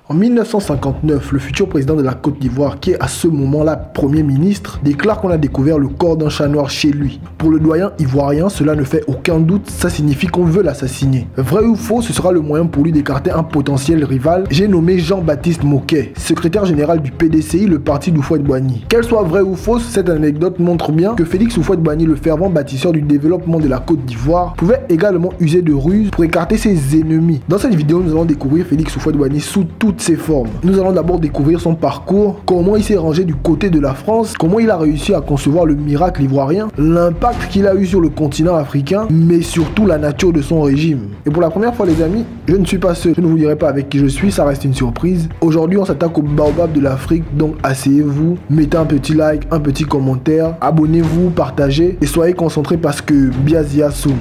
En 1959, le futur président de la Côte d'Ivoire, qui est à ce moment-là Premier ministre, déclare qu'on a découvert le corps d'un chat noir chez lui. Pour le doyen ivoirien, cela ne fait aucun doute, ça signifie qu'on veut l'assassiner. Vrai ou faux, ce sera le moyen pour lui d'écarter un potentiel rival, j'ai nommé Jean-Baptiste Moquet, secrétaire général du PDCI, le parti d'Houphouët-Boigny. Qu'elle soit vraie ou fausse, cette anecdote montre bien que Félix Houphouët-Boigny, le fervent bâtisseur du développement de la Côte d'Ivoire, pouvait également user de ruses pour écarter ses ennemis. Dans cette vidéo, nous allons découvrir Félix Houphouët-Boigny sous toutes ses formes. Nous allons d'abord découvrir son parcours, comment il s'est rangé du côté de la France, comment il a réussi à concevoir le miracle ivoirien, l'impact qu'il a eu sur le continent africain, mais surtout la nature de son régime. Et pour la première fois les amis, je ne suis pas seul, je ne vous dirai pas avec qui je suis, ça reste une surprise. Aujourd'hui on s'attaque au baobab de l'Afrique, donc asseyez-vous, mettez un petit like, un petit commentaire, abonnez-vous, partagez et soyez concentrés parce que Biazia Soum.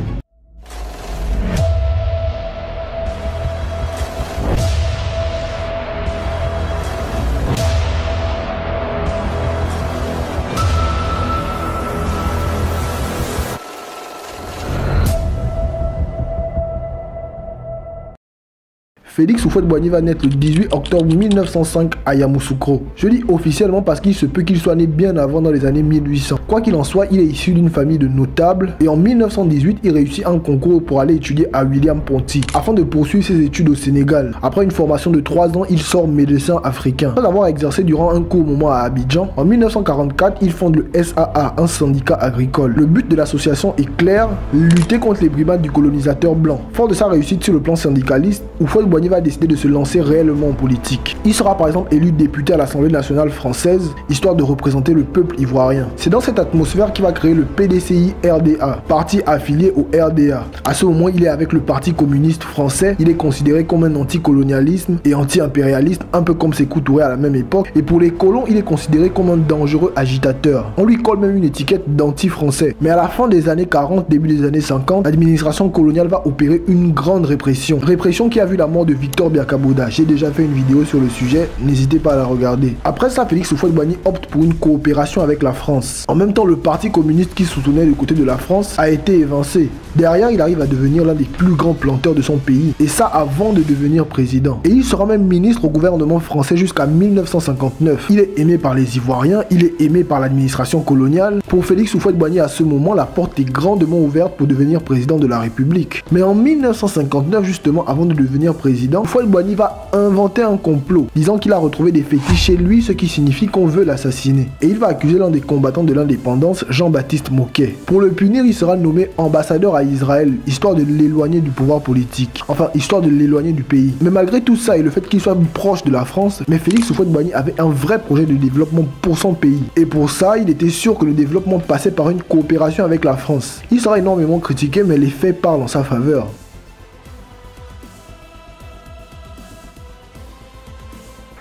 Félix Houphouët-Boigny va naître le 18 octobre 1905 à Yamoussoukro. Je dis officiellement parce qu'il se peut qu'il soit né bien avant dans les années 1800. Quoi qu'il en soit, il est issu d'une famille de notables et en 1918, il réussit un concours pour aller étudier à William-Ponty afin de poursuivre ses études au Sénégal. Après une formation de 3 ans, il sort médecin africain. Après avoir exercé durant un court moment à Abidjan, en 1944, il fonde le SAA, un syndicat agricole. Le but de l'association est clair, lutter contre les brimades du colonisateur blanc. Fort de sa réussite sur le plan syndicaliste, Houphouët-Boigny va décider de se lancer réellement en politique. Il sera par exemple élu député à l'Assemblée nationale française, histoire de représenter le peuple ivoirien. C'est dans cette atmosphère qu'il va créer le PDCI RDA, parti affilié au RDA. À ce moment, il est avec le Parti communiste français, il est considéré comme un anticolonialisme et anti-impérialiste, un peu comme Sékou Touré à la même époque, et pour les colons, il est considéré comme un dangereux agitateur. On lui colle même une étiquette d'anti-français. Mais à la fin des années 40, début des années 50, l'administration coloniale va opérer une grande répression. Répression qui a vu la mort de Victor Biakaboda. J'ai déjà fait une vidéo sur le sujet, n'hésitez pas à la regarder. Après ça, Félix Houphouët-Boigny opte pour une coopération avec la France. En même temps, le parti communiste qui soutenait le côté de la France a été évincé. Derrière, il arrive à devenir l'un des plus grands planteurs de son pays, et ça avant de devenir président. Et il sera même ministre au gouvernement français jusqu'à 1959. Il est aimé par les Ivoiriens, il est aimé par l'administration coloniale. Pour Félix Houphouët-Boigny, à ce moment, la porte est grandement ouverte pour devenir président de la République. Mais en 1959, justement, avant de devenir président, Houphouët-Boigny va inventer un complot, disant qu'il a retrouvé des fétiches chez lui, ce qui signifie qu'on veut l'assassiner. Et il va accuser l'un des combattants de l'indépendance, Jean-Baptiste Moquet. Pour le punir, il sera nommé ambassadeur à Israël, histoire de l'éloigner du pouvoir politique. Enfin, histoire de l'éloigner du pays. Mais malgré tout ça et le fait qu'il soit proche de la France, mais Félix Houphouët-Boigny avait un vrai projet de développement pour son pays. Et pour ça, il était sûr que le développement passait par une coopération avec la France. Il sera énormément critiqué, mais les faits parlent en sa faveur.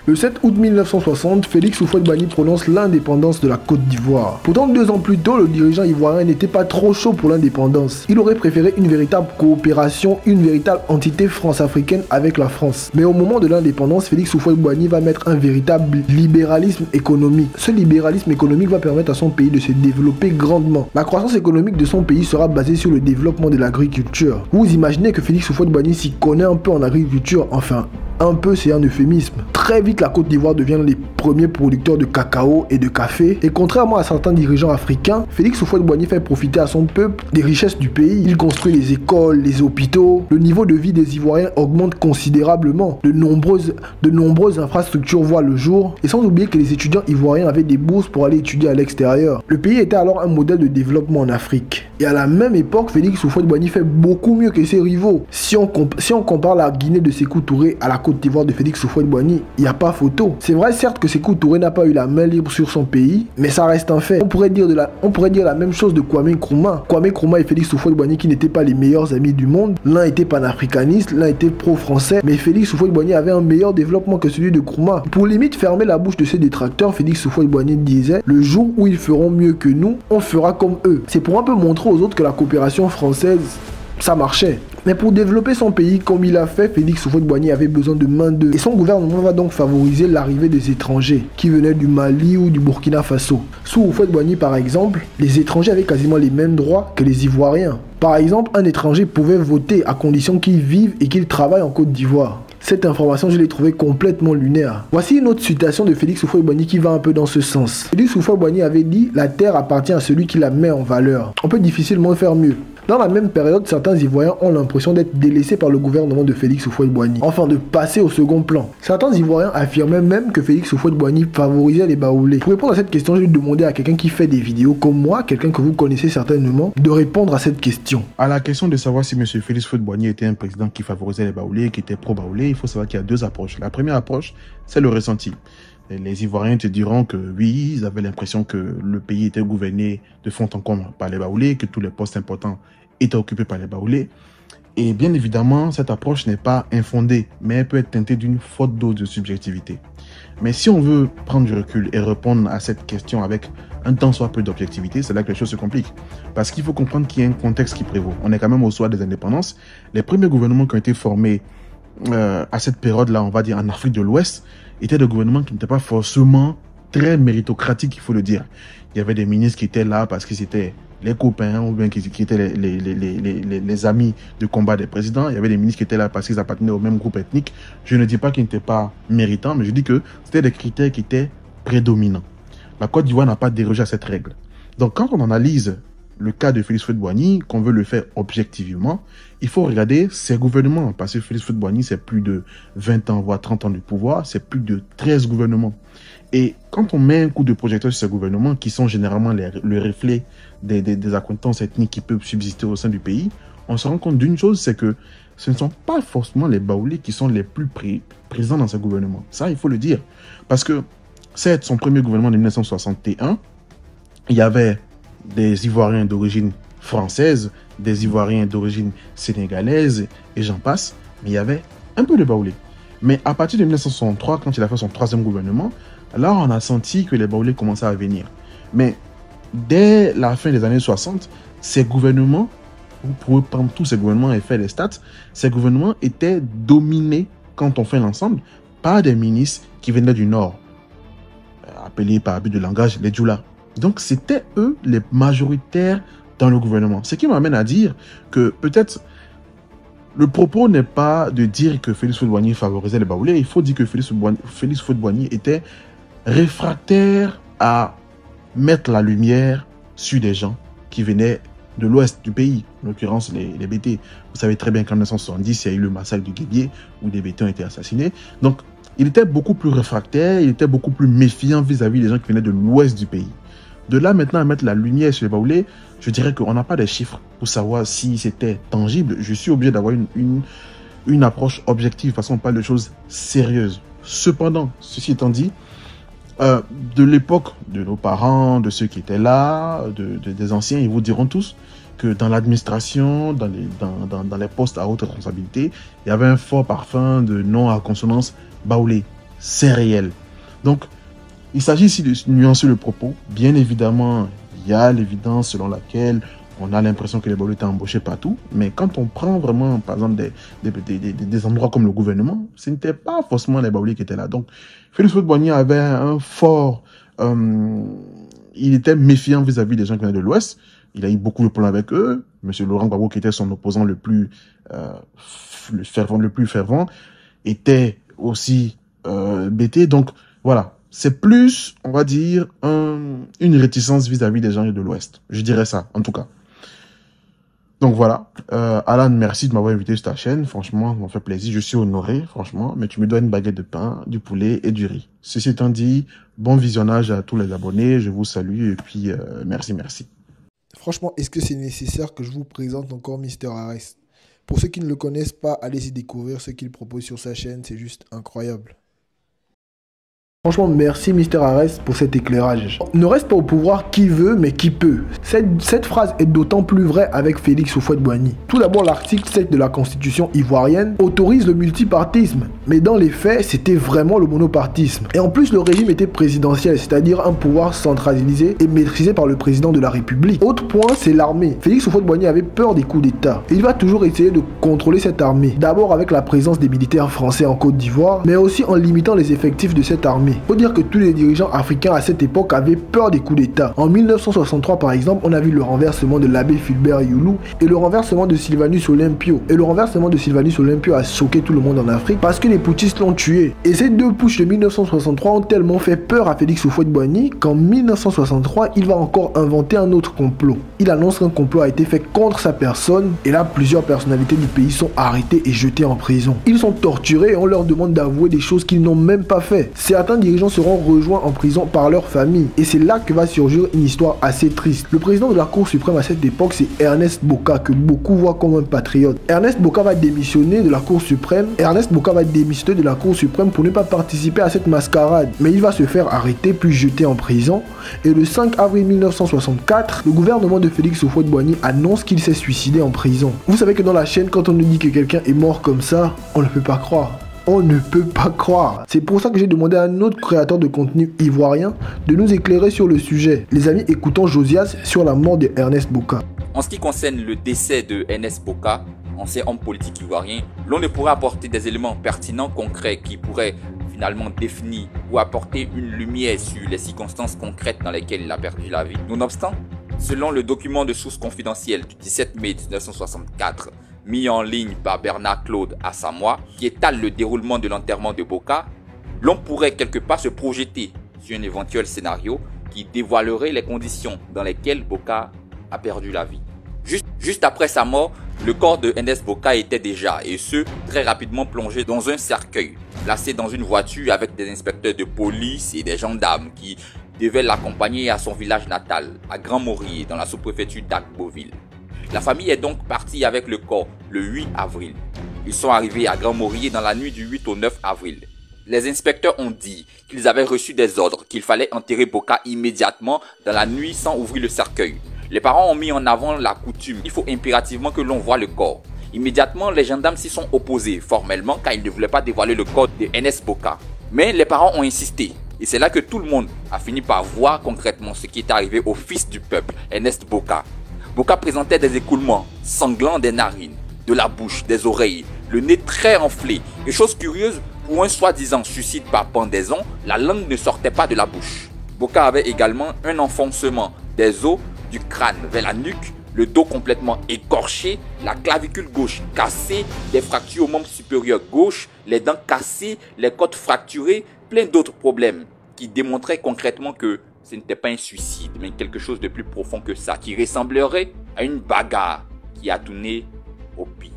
Le 7 août 1960, Félix Houphouët-Boigny prononce l'indépendance de la Côte d'Ivoire. Pourtant, 2 ans plus tôt, le dirigeant ivoirien n'était pas trop chaud pour l'indépendance. Il aurait préféré une véritable coopération, une véritable entité france-africaine avec la France. Mais au moment de l'indépendance, Félix Houphouët-Boigny va mettre un véritable libéralisme économique. Ce libéralisme économique va permettre à son pays de se développer grandement. La croissance économique de son pays sera basée sur le développement de l'agriculture. Vous imaginez que Félix Houphouët-Boigny s'y connaît un peu en agriculture, enfin... Un peu, c'est un euphémisme. Très vite, la Côte d'Ivoire devient l'un des premiers producteurs de cacao et de café. Et contrairement à certains dirigeants africains, Félix Houphouët-Boigny fait profiter à son peuple des richesses du pays. Il construit les écoles, les hôpitaux. Le niveau de vie des Ivoiriens augmente considérablement. De nombreuses infrastructures voient le jour. Et sans oublier que les étudiants ivoiriens avaient des bourses pour aller étudier à l'extérieur. Le pays était alors un modèle de développement en Afrique. Et à la même époque, Félix Houphouët-Boigny fait beaucoup mieux que ses rivaux. Si on compare la Guinée de Sékou Touré à la Côte d'Ivoire de Félix Houphouët-Boigny, il n'y a pas photo. C'est vrai certes que Sékou Touré n'a pas eu la main libre sur son pays, mais ça reste un fait. On pourrait dire la même chose de Kwame Nkrumah. Kwame Nkrumah et Félix Houphouët-Boigny qui n'étaient pas les meilleurs amis du monde. L'un était panafricaniste, l'un était pro-français, mais Félix Houphouët-Boigny avait un meilleur développement que celui de Nkrumah. Pour limite fermer la bouche de ses détracteurs, Félix Houphouët-Boigny disait « Le jour où ils feront mieux que nous, on fera comme eux ». C'est pour un peu montrer aux autres que la coopération française, ça marchait. Mais pour développer son pays comme il a fait, Félix Houphouët-Boigny avait besoin de main d'œuvre. Et son gouvernement va donc favoriser l'arrivée des étrangers qui venaient du Mali ou du Burkina Faso. Sous Houphouët-Boigny par exemple, les étrangers avaient quasiment les mêmes droits que les Ivoiriens. Par exemple, un étranger pouvait voter à condition qu'il vive et qu'il travaille en Côte d'Ivoire. Cette information, je l'ai trouvée complètement lunaire. Voici une autre citation de Félix Houphouët-Boigny qui va un peu dans ce sens. Félix Houphouët-Boigny avait dit « La terre appartient à celui qui la met en valeur ». On peut difficilement faire mieux. Dans la même période, certains Ivoiriens ont l'impression d'être délaissés par le gouvernement de Félix Houphouët-Boigny, enfin de passer au second plan. Certains Ivoiriens affirmaient même que Félix Houphouët-Boigny favorisait les baoulés. Pour répondre à cette question, je vais demander à quelqu'un qui fait des vidéos comme moi, quelqu'un que vous connaissez certainement, de répondre à cette question. À la question de savoir si M. Félix Houphouët-Boigny était un président qui favorisait les baoulés, qui était pro-baoulé, il faut savoir qu'il y a deux approches. La première approche, c'est le ressenti. Les Ivoiriens te diront que oui, ils avaient l'impression que le pays était gouverné de fond en comble par les baoulés, que tous les postes importants étaient occupés par les baoulés. Et bien évidemment, cette approche n'est pas infondée, mais elle peut être teintée d'une forte dose de subjectivité. Mais si on veut prendre du recul et répondre à cette question avec un tant soit peu d'objectivité, c'est là que les choses se compliquent. Parce qu'il faut comprendre qu'il y a un contexte qui prévaut. On est quand même au soir des indépendances. Les premiers gouvernements qui ont été formés à cette période-là, on va dire en Afrique de l'Ouest, étaient des gouvernements qui n'étaient pas forcément très méritocratiques, il faut le dire. Il y avait des ministres qui étaient là parce qu'ils étaient les copains ou bien qui étaient les amis de combat des présidents. Il y avait des ministres qui étaient là parce qu'ils appartenaient au même groupe ethnique. Je ne dis pas qu'ils n'étaient pas méritants, mais je dis que c'était des critères qui étaient prédominants. La Côte d'Ivoire n'a pas dérogé à cette règle. Donc quand on analyse le cas de Félix Houphouët-Boigny, qu'on veut le faire objectivement, il faut regarder ses gouvernements. Parce que Félix Houphouët-Boigny, c'est plus de 20 ans, voire 30 ans de pouvoir, c'est plus de 13 gouvernements. Et quand on met un coup de projecteur sur ces gouvernements, qui sont généralement le reflet des accointances ethniques qui peuvent subsister au sein du pays, on se rend compte d'une chose, c'est que ce ne sont pas forcément les baoulés qui sont les plus présents dans ces gouvernements. Ça, il faut le dire. Parce que, c'est son premier gouvernement de 1961, il y avait des Ivoiriens d'origine française, des Ivoiriens d'origine sénégalaise, et j'en passe, mais il y avait un peu de baoulés. Mais à partir de 1963, quand il a fait son troisième gouvernement, là, on a senti que les baoulés commençaient à venir. Mais dès la fin des années 60, ces gouvernements, vous pouvez prendre tous ces gouvernements et faire les stats, ces gouvernements étaient dominés, quand on fait l'ensemble, par des ministres qui venaient du Nord, appelés par abus de langage les Djoula. Donc, c'était eux les majoritaires dans le gouvernement. Ce qui m'amène à dire que peut-être le propos n'est pas de dire que Félix Houphouët-Boigny favorisait les baoulés. Il faut dire que Félix Houphouët-Boigny était réfractaire à mettre la lumière sur des gens qui venaient de l'ouest du pays, en l'occurrence les BT. Vous savez très bien qu'en 1970, il y a eu le massacre du Guédié, où des BT ont été assassinés. Donc, il était beaucoup plus réfractaire, il était beaucoup plus méfiant vis-à-vis des gens qui venaient de l'ouest du pays. De là maintenant à mettre la lumière sur les baoulés, je dirais qu'on n'a pas de chiffres pour savoir si c'était tangible. Je suis obligé d'avoir une approche objective, parce qu'on parle de choses sérieuses. Cependant, ceci étant dit, de l'époque de nos parents, de ceux qui étaient là, des anciens, ils vous diront tous que dans l'administration, dans les postes à haute responsabilité, il y avait un fort parfum de nom à consonance baoulé. C'est réel. Donc, il s'agit ici de nuancer le propos. Bien évidemment, il y a l'évidence selon laquelle on a l'impression que les baoulés étaient embauchés partout. Mais quand on prend vraiment, par exemple, des endroits comme le gouvernement, ce n'était pas forcément les baoulés qui étaient là. Donc, Félix Houphouët-Boigny avait un fort... il était méfiant vis-à-vis des gens qui venaient de l'Ouest. Il a eu beaucoup de problèmes avec eux. Monsieur Laurent Gbagbo, qui était son opposant le plus fervent, était aussi BT. Donc, voilà. C'est plus, on va dire, une réticence vis-à-vis des gens de l'Ouest. Je dirais ça, en tout cas. Donc voilà. Alan, merci de m'avoir invité sur ta chaîne. Franchement, ça m'a fait plaisir. Je suis honoré, franchement. Mais tu me dois une baguette de pain, du poulet et du riz. Ceci étant dit, bon visionnage à tous les abonnés. Je vous salue et puis merci. Franchement, est-ce que c'est nécessaire que je vous présente encore Mister Arrest? Pour ceux qui ne le connaissent pas, allez-y découvrir ce qu'il propose sur sa chaîne. C'est juste incroyable. Franchement, merci Mister Arrest pour cet éclairage. Ne reste pas au pouvoir qui veut, mais qui peut. Cette phrase est d'autant plus vraie avec Félix Houphouët-Boigny. Tout d'abord, l'article 7 de la Constitution ivoirienne autorise le multipartisme. Mais dans les faits, c'était vraiment le monopartisme. Et en plus, le régime était présidentiel, c'est-à-dire un pouvoir centralisé et maîtrisé par le président de la République. Autre point, c'est l'armée. Félix Houphouët-Boigny avait peur des coups d'État. Et il va toujours essayer de contrôler cette armée. D'abord avec la présence des militaires français en Côte d'Ivoire, mais aussi en limitant les effectifs de cette armée. Il faut dire que tous les dirigeants africains à cette époque avaient peur des coups d'État. En 1963 par exemple, on a vu le renversement de l'abbé Fulbert Youlou et le renversement de Sylvanus Olympio. Et le renversement de Sylvanus Olympio a choqué tout le monde en Afrique parce que les putschistes l'ont tué. Et ces deux putschs de 1963 ont tellement fait peur à Félix Houphouët-Boigny qu'en 1963, il va encore inventer un autre complot. Il annonce qu'un complot a été fait contre sa personne et là, plusieurs personnalités du pays sont arrêtées et jetées en prison. Ils sont torturés et on leur demande d'avouer des choses qu'ils n'ont même pas fait. Certains dirigeants seront rejoints en prison par leur famille et c'est là que va surgir une histoire assez triste. Le président de la Cour suprême à cette époque, c'est Ernest Boka, que beaucoup voient comme un patriote. Ernest Boka va démissionner de la Cour suprême. Ernest Boka va démissionner de la Cour suprême pour ne pas participer à cette mascarade. Mais il va se faire arrêter puis jeté en prison. Et le 5 avril 1964, le gouvernement de Félix Houphouët-Boigny annonce qu'il s'est suicidé en prison. Vous savez que dans la chaîne, quand on nous dit que quelqu'un est mort comme ça, on ne peut pas croire. On ne peut pas croire. C'est pour ça que j'ai demandé à un autre créateur de contenu ivoirien de nous éclairer sur le sujet. Les amis, écoutons Josias sur la mort de Ernest Boka. En ce qui concerne le décès de Ernest Boka, ancien homme politique ivoirien, l'on ne pourrait apporter des éléments pertinents, concrets, qui pourraient finalement définir ou apporter une lumière sur les circonstances concrètes dans lesquelles il a perdu la vie. Nonobstant, selon le document de source confidentielle du 17 mai 1964, mis en ligne par Bernard Claude à Samoa, qui étale le déroulement de l'enterrement de Boka, l'on pourrait quelque part se projeter sur un éventuel scénario qui dévoilerait les conditions dans lesquelles Boka a perdu la vie. Juste après sa mort, le corps de Ernest Boka était déjà, et ce, très rapidement plongé dans un cercueil, placé dans une voiture avec des inspecteurs de police et des gendarmes qui devaient l'accompagner à son village natal, à Grand-Maurier, dans la sous-préfecture d'Agboville. La famille est donc partie avec le corps le 8 avril. Ils sont arrivés à Grand-Maurier dans la nuit du 8 au 9 avril. Les inspecteurs ont dit qu'ils avaient reçu des ordres qu'il fallait enterrer Boka immédiatement dans la nuit sans ouvrir le cercueil. Les parents ont mis en avant la coutume. Il faut impérativement que l'on voie le corps. Immédiatement, les gendarmes s'y sont opposés formellement car ils ne voulaient pas dévoiler le corps de Ernest Boka. Mais les parents ont insisté. Et c'est là que tout le monde a fini par voir concrètement ce qui est arrivé au fils du peuple, Ernest Boka. Boka présentait des écoulements sanglants des narines, de la bouche, des oreilles, le nez très enflé. Et chose curieuse, pour un soi-disant suicide par pendaison, la langue ne sortait pas de la bouche. Boka avait également un enfoncement des os du crâne vers la nuque, le dos complètement écorché, la clavicule gauche cassée, des fractures au membre supérieur gauche, les dents cassées, les côtes fracturées, plein d'autres problèmes qui démontraient concrètement que ce n'était pas un suicide, mais quelque chose de plus profond que ça, qui ressemblerait à une bagarre qui a tourné au pire.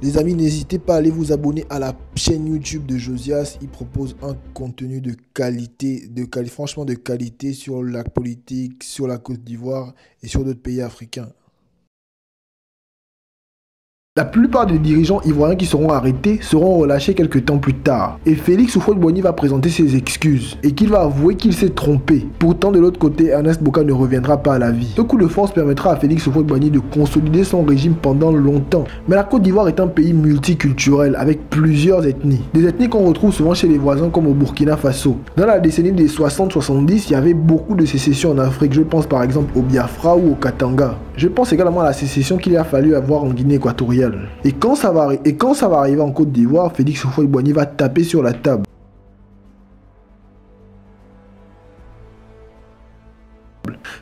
Les amis, n'hésitez pas à aller vous abonner à la chaîne YouTube de Josias. Il propose un contenu de qualité, franchement de qualité sur la politique, sur la Côte d'Ivoire et sur d'autres pays africains. La plupart des dirigeants ivoiriens qui seront arrêtés seront relâchés quelques temps plus tard. Et Félix Houphouët-Boigny va présenter ses excuses et qu'il va avouer qu'il s'est trompé. Pourtant, de l'autre côté, Ernest Boka ne reviendra pas à la vie. Ce coup de force permettra à Félix Houphouët-Boigny de consolider son régime pendant longtemps. Mais la Côte d'Ivoire est un pays multiculturel avec plusieurs ethnies. Des ethnies qu'on retrouve souvent chez les voisins comme au Burkina Faso. Dans la décennie des 60-70, il y avait beaucoup de sécessions en Afrique. Je pense par exemple au Biafra ou au Katanga. Je pense également à la sécession qu'il a fallu avoir en Guinée équatoriale. Et quand ça va arriver en Côte d'Ivoire, Félix Houphouët-Boigny va taper sur la table.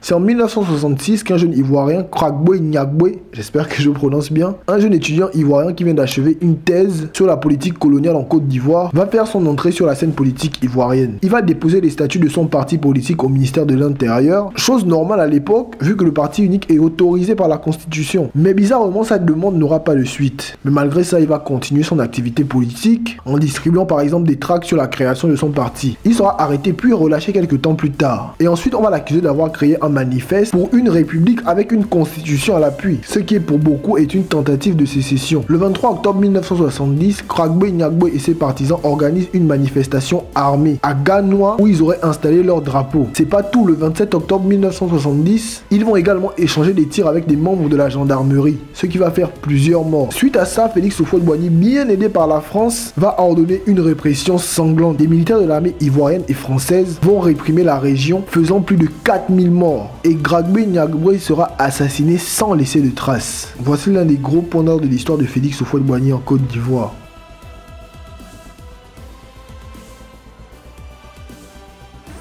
C'est en 1966 qu'un jeune ivoirien, Kragboé Nyagboé, j'espère que je prononce bien, un jeune étudiant ivoirien qui vient d'achever une thèse sur la politique coloniale en Côte d'Ivoire, va faire son entrée sur la scène politique ivoirienne. Il va déposer les statuts de son parti politique au ministère de l'Intérieur, chose normale à l'époque, vu que le parti unique est autorisé par la Constitution. Mais bizarrement, sa demande n'aura pas de suite. Mais malgré ça, il va continuer son activité politique en distribuant par exemple des tracts sur la création de son parti. Il sera arrêté puis relâché quelques temps plus tard. Et ensuite, on va l'accuser d'avoir créé un manifeste pour une république avec une constitution à l'appui, ce qui pour beaucoup est une tentative de sécession. Le 23 octobre 1970, Kragboé Nyagboé et ses partisans organisent une manifestation armée à Ganois où ils auraient installé leur drapeau. C'est pas tout, le 27 octobre 1970, ils vont également échanger des tirs avec des membres de la gendarmerie, ce qui va faire plusieurs morts. Suite à ça, Félix Houphouët-Boigny, bien aidé par la France, va ordonner une répression sanglante. Des militaires de l'armée ivoirienne et française vont réprimer la région, faisant plus de 4000 morts. Et Kragboé Nyagboé sera assassiné sans laisser de traces. Voici l'un des gros points d'ordre de l'histoire de Félix Houphouët-Boigny en Côte d'Ivoire.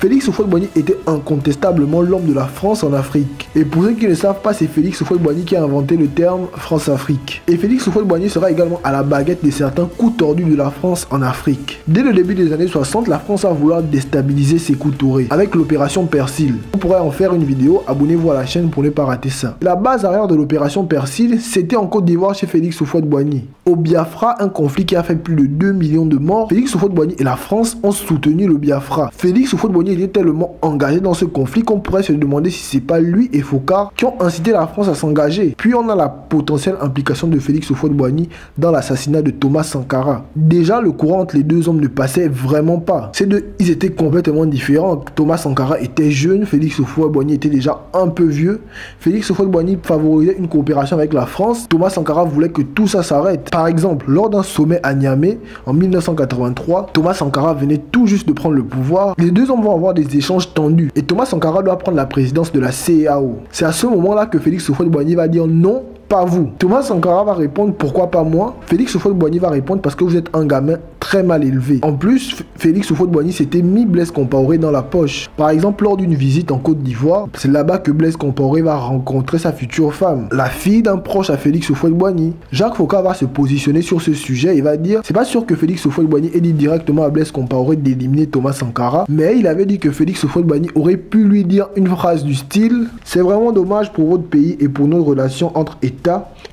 Félix Houphouët-Boigny était incontestablement l'homme de la France en Afrique. Et pour ceux qui ne savent pas, c'est Félix Houphouët-Boigny qui a inventé le terme France-Afrique. Et Félix Houphouët-Boigny sera également à la baguette de certains coups tordus de la France en Afrique. Dès le début des années 60, la France va vouloir déstabiliser ses coups tourés avec l'opération Persil. On pourrait en faire une vidéo, abonnez-vous à la chaîne pour ne pas rater ça. La base arrière de l'opération Persil, c'était en Côte d'Ivoire chez Félix Houphouët-Boigny. Au Biafra, un conflit qui a fait plus de 2 millions de morts, Félix Houphouët-Boigny et la France ont soutenu le Biafra. Félix Houphouët-Boigny était tellement engagé dans ce conflit qu'on pourrait se demander si c'est pas lui et Foccart qui ont incité la France à s'engager. Puis on a la potentielle implication de Félix Houphouët-Boigny dans l'assassinat de Thomas Sankara. Déjà, le courant entre les deux hommes ne passait vraiment pas. Ces deux, ils étaient complètement différents. Thomas Sankara était jeune, Félix Houphouët-Boigny était déjà un peu vieux. Félix Houphouët-Boigny favorisait une coopération avec la France. Thomas Sankara voulait que tout ça s'arrête. Par exemple, lors d'un sommet à Niamey en 1983, Thomas Sankara venait tout juste de prendre le pouvoir. Les deux hommes vont avoir des échanges tendus et Thomas Sankara doit prendre la présidence de la CEAO. C'est à ce moment-là que Félix Houphouët-Boigny va dire non, pas vous. Thomas Sankara va répondre pourquoi pas moi. Félix Houphouët-Boigny va répondre parce que vous êtes un gamin très mal élevé. En plus, Félix Houphouët-Boigny s'était mis Blaise Compaoré dans la poche. Par exemple, lors d'une visite en Côte d'Ivoire, c'est là-bas que Blaise Compaoré va rencontrer sa future femme, la fille d'un proche à Félix Houphouët-Boigny. Jacques Foccart va se positionner sur ce sujet et va dire c'est pas sûr que Félix Houphouët-Boigny ait dit directement à Blaise Compaoré d'éliminer Thomas Sankara, mais il avait dit que Félix Houphouët-Boigny aurait pu lui dire une phrase du style c'est vraiment dommage pour votre pays et pour nos relations entre États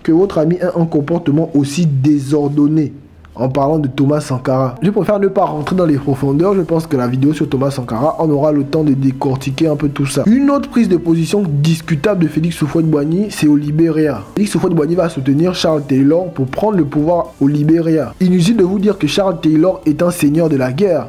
que votre ami ait un comportement aussi désordonné. En parlant de Thomas Sankara, je préfère ne pas rentrer dans les profondeurs. Je pense que la vidéo sur Thomas Sankara, on aura le temps de décortiquer un peu tout ça. Une autre prise de position discutable de Félix Houphouët-Boigny, c'est au Libéria. Félix Houphouët-Boigny va soutenir Charles Taylor pour prendre le pouvoir au Libéria. Inutile de vous dire que Charles Taylor est un seigneur de la guerre,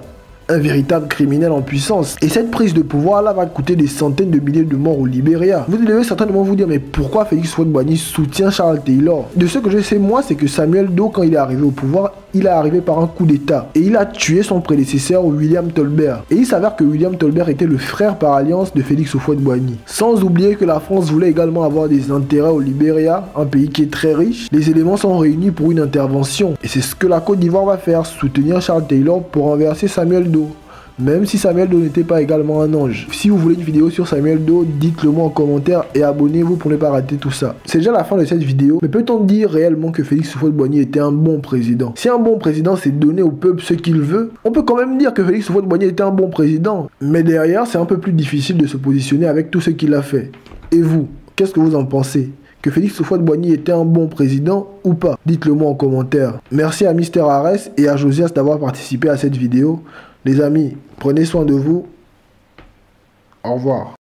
un véritable criminel en puissance. Et cette prise de pouvoir là va coûter des centaines de milliers de morts au Libéria. Vous devez certainement vous dire mais pourquoi Félix Houphouët-Boigny soutient Charles Taylor? De ce que je sais moi, c'est que Samuel Doe, quand il est arrivé au pouvoir, il est arrivé par un coup d'état et il a tué son prédécesseur William Tolbert. Et il s'avère que William Tolbert était le frère par alliance de Félix Houphouët-Boigny. Sans oublier que la France voulait également avoir des intérêts au Libéria, un pays qui est très riche. Les éléments sont réunis pour une intervention et c'est ce que la Côte d'Ivoire va faire, soutenir Charles Taylor pour renverser Samuel Doe. Même si Samuel Doe n'était pas également un ange. Si vous voulez une vidéo sur Samuel Doe, dites-le moi en commentaire et abonnez-vous pour ne pas rater tout ça. C'est déjà la fin de cette vidéo, mais peut-on dire réellement que Félix Houphouët-Boigny était un bon président? Si un bon président c'est donner au peuple ce qu'il veut, on peut quand même dire que Félix Houphouët-Boigny était un bon président. Mais derrière, c'est un peu plus difficile de se positionner avec tout ce qu'il a fait. Et vous, qu'est-ce que vous en pensez? Que Félix Houphouët-Boigny était un bon président ou pas? Dites-le moi en commentaire. Merci à Mister Arès et à Josias d'avoir participé à cette vidéo. Les amis, prenez soin de vous. Au revoir.